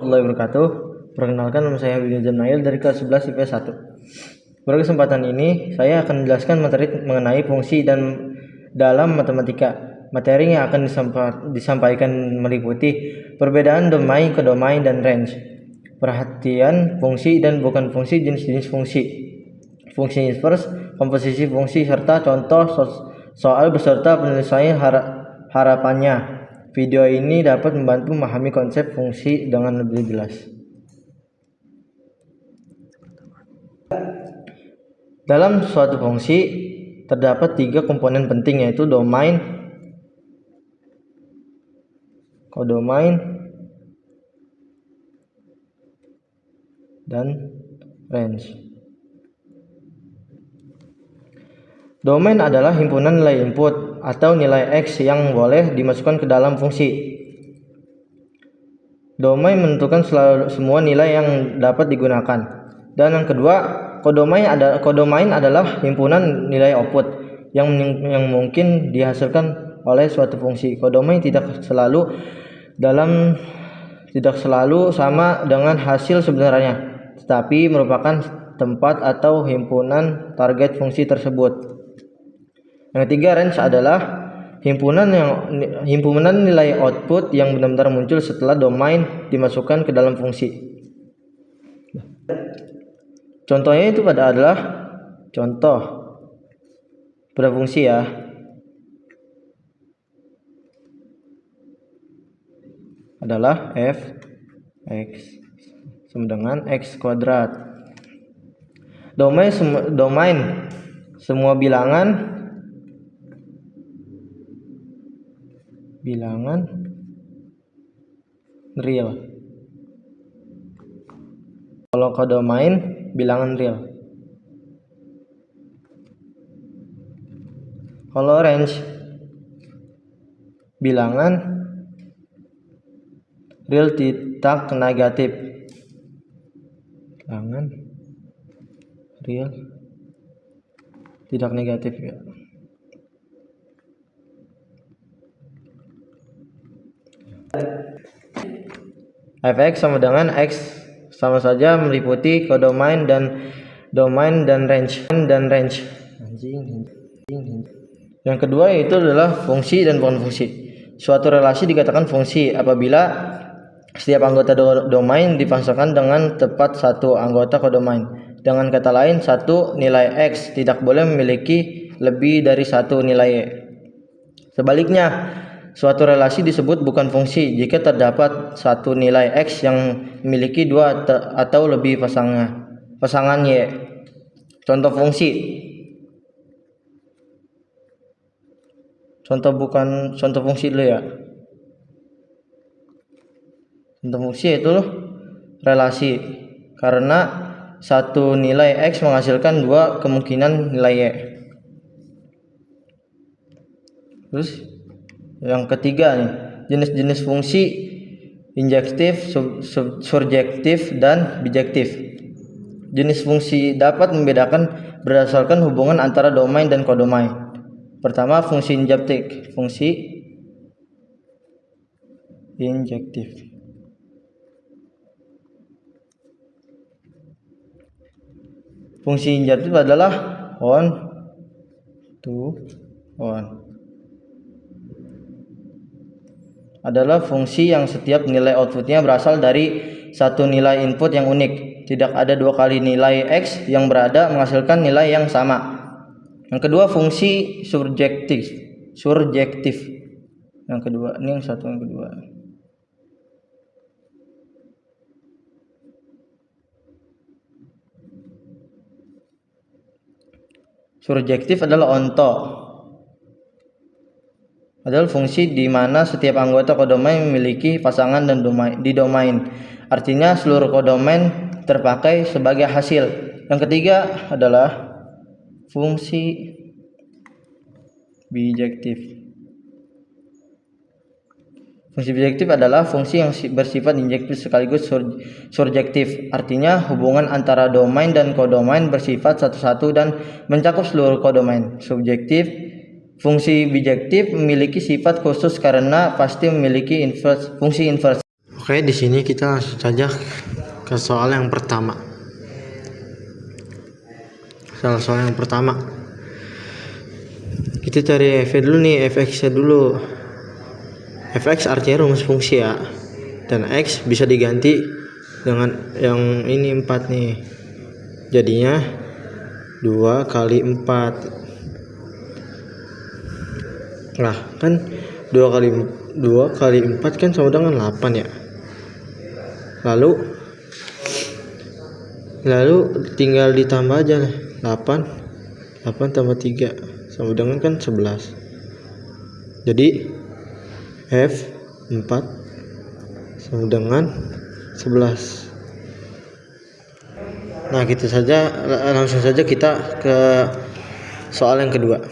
warahmatullahi wabarakatuh. Perkenalkan, nama saya William Janail dari kelas 11 IPS 1. Pada kesempatan ini, saya akan menjelaskan materi mengenai fungsi dan dalam matematika. Materi yang akan disampaikan meliputi perbedaan domain, kodomain, dan range, perhatian fungsi dan bukan fungsi, jenis-jenis fungsi, fungsi inverse, komposisi fungsi, serta contoh soal beserta penyelesaian harapannya. Video ini dapat membantu memahami konsep fungsi dengan lebih jelas. Dalam suatu fungsi terdapat 3 komponen penting, yaitu domain, kodomain, dan range. Domain adalah himpunan nilai input atau nilai X yang boleh dimasukkan ke dalam fungsi. Domain menentukan semua nilai yang dapat digunakan. Dan yang kedua, kodomain adalah himpunan nilai output yang mungkin dihasilkan oleh suatu fungsi. Kodomain tidak selalu sama dengan hasil sebenarnya, tetapi merupakan tempat atau himpunan target fungsi tersebut. Yang ketiga, range adalah himpunan nilai output yang benar-benar muncul setelah domain dimasukkan ke dalam fungsi. Contohnya itu adalah contoh pada fungsi ya. Adalah f(x) sama dengan x kuadrat. Domain semua bilangan real. Kalau kodomain bilangan real. Kalau range bilangan real tidak negatif. Bilangan real tidak negatif ya. Fx sama dengan x sama saja meliputi kodomain dan domain dan range. Yang kedua yaitu adalah fungsi dan bukan fungsi. Suatu relasi dikatakan fungsi apabila setiap anggota domain dipaksakan dengan tepat satu anggota kodomain. Dengan kata lain, satu nilai x tidak boleh memiliki lebih dari satu nilai y. Sebaliknya, suatu relasi disebut bukan fungsi jika terdapat satu nilai x yang memiliki 2 atau lebih pasangan y. Contoh fungsi. Contoh fungsi dulu ya. Contoh fungsi itu relasi karena satu nilai x menghasilkan 2 kemungkinan nilai y. Terus yang ketiga nih, jenis-jenis fungsi injektif, surjektif, dan bijektif. Jenis fungsi dapat membedakan berdasarkan hubungan antara domain dan kodomain. Pertama, fungsi injektif. Fungsi injektif adalah on to on. Adalah fungsi yang setiap nilai outputnya berasal dari satu nilai input yang unik. Tidak ada 2 kali nilai x yang berada menghasilkan nilai yang sama. Yang kedua, fungsi surjektif. Yang kedua, ini yang kedua. Surjektif adalah onto. Adalah fungsi di mana setiap anggota kodomain memiliki pasangan dan domain. Artinya seluruh kodomain terpakai sebagai hasil. Yang ketiga adalah fungsi bijektif. Fungsi bijektif adalah fungsi yang bersifat injektif sekaligus surjektif. Artinya hubungan antara domain dan kodomain bersifat satu-satu dan mencakup seluruh kodomain. Subjektif. Fungsi bijektif memiliki sifat khusus karena pasti memiliki fungsi inverse. Oke, di sini kita langsung saja ke soal yang pertama. Soal yang pertama. Kita cari f dulu nih, fx-nya dulu. Fx artinya rumus fungsi ya. Dan x bisa diganti dengan yang ini 4 nih. Jadinya 2 kali 4. Nah, kan 2 kali 4 kan sama dengan 8 ya. Lalu tinggal ditambah aja 8 tambah 3 sama dengan kan 11. Jadi F 4 sama dengan 11. Nah, gitu saja, langsung saja kita ke soal yang kedua.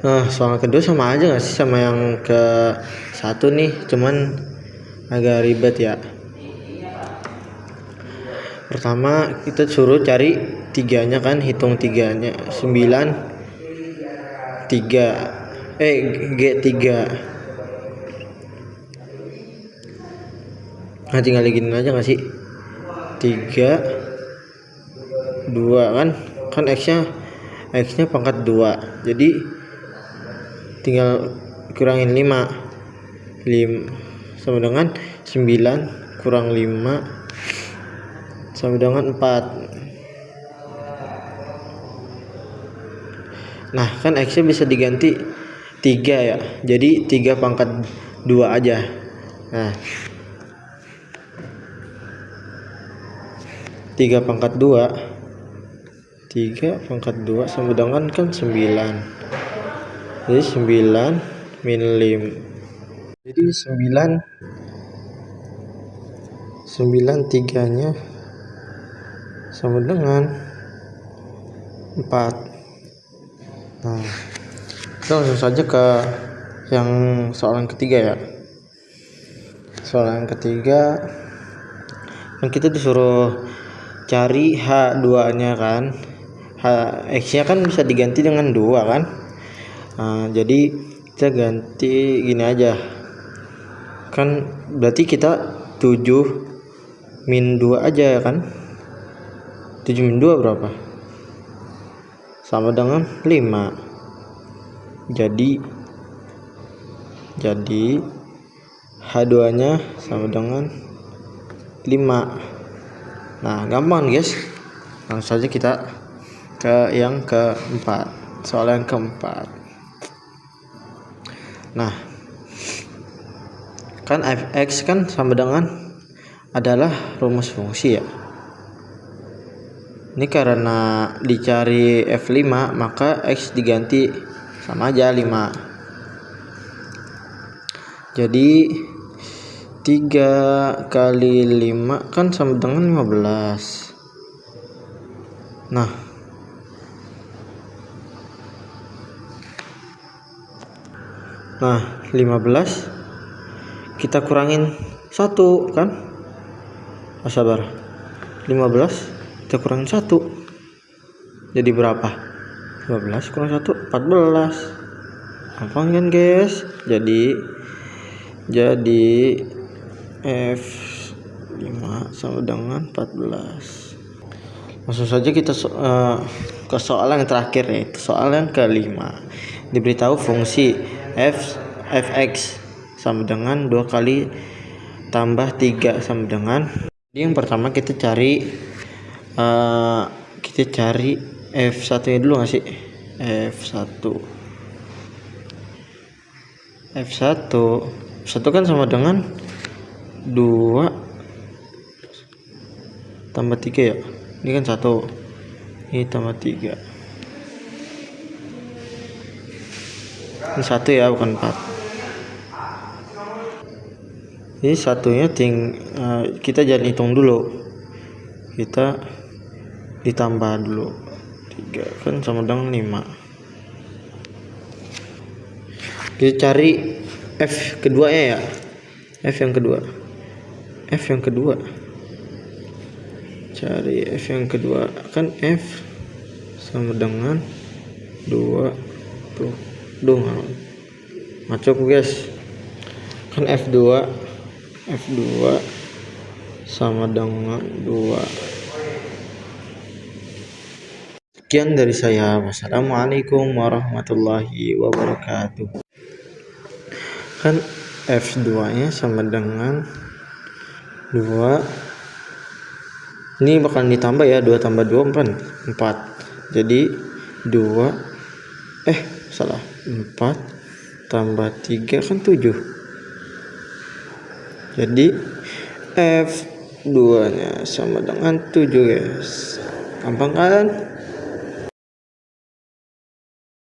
Nah, soal kedua sama aja nggak sih sama yang ke satu nih, cuman agak ribet ya. Pertama kita suruh cari tiganya kan, hitung tiganya. 9 3 G3. Nah, tinggal gini aja nggak sih, 3 2 kan x nya pangkat 2, jadi tinggal kurangin 5 sama dengan 9 kurang 5 sama dengan 4. Nah, kan x nya bisa diganti 3 ya, jadi 3 pangkat 2 aja. Nah, 3 pangkat 2 sama dengan kan 9. Jadi 9 min 5. Jadi 9 tiganya sama dengan 4. Nah, kita langsung saja ke yang soal yang ketiga ya. Soal yang ketiga kan kita disuruh cari H2 nya kan. X nya kan bisa diganti dengan 2 kan. Nah, jadi kita ganti gini aja. Kan berarti kita 7 min 2 aja ya kan. 7 min 2 berapa? Sama dengan 5. Jadi H2 nya sama dengan 5. Nah, gampang guys. Langsung saja kita ke yang keempat. Soal yang keempat. Nah, kan fx kan sama dengan adalah rumus fungsi ya. Ini karena dicari f5 maka x diganti sama aja 5. Jadi 3 kali 5 kan sama dengan 15. Nah, Nah, 15 kita kurangin 1 kan? Sabar. 15 kita kurangin 1. Jadi berapa? 15 kurang 1 14. Gampang kan, guys? Jadi F5 sama dengan 14. Langsung saja kita ke soal yang terakhir nih, soal yang kelima. Diberitahu fungsi fx sama dengan 2 kali tambah 3 sama dengan. Jadi yang pertama kita cari f1 nya dulu nggak sih? F1 kan sama dengan 2 tambah 3 ya. Ini kan 1, ini tambah 3. Ini 1 ya, bukan 4. Ini satunya kita jangan hitung dulu, kita ditambah dulu. 3 kan sama dengan 5. Kita cari f kedua ya, f yang kedua. Cari f yang kedua kan f sama dengan 2 tuh. Masuk guys, kan f2 F2 sama dengan 2. Sekian dari saya. Wassalamualaikum warahmatullahi wabarakatuh. Kan F2 nya sama dengan 2. Ini bakal ditambah ya, 2 tambah 2 4. Jadi 4 tambah 3 kan 7. Jadi F2 nya sama dengan 7 guys. Gampang kan?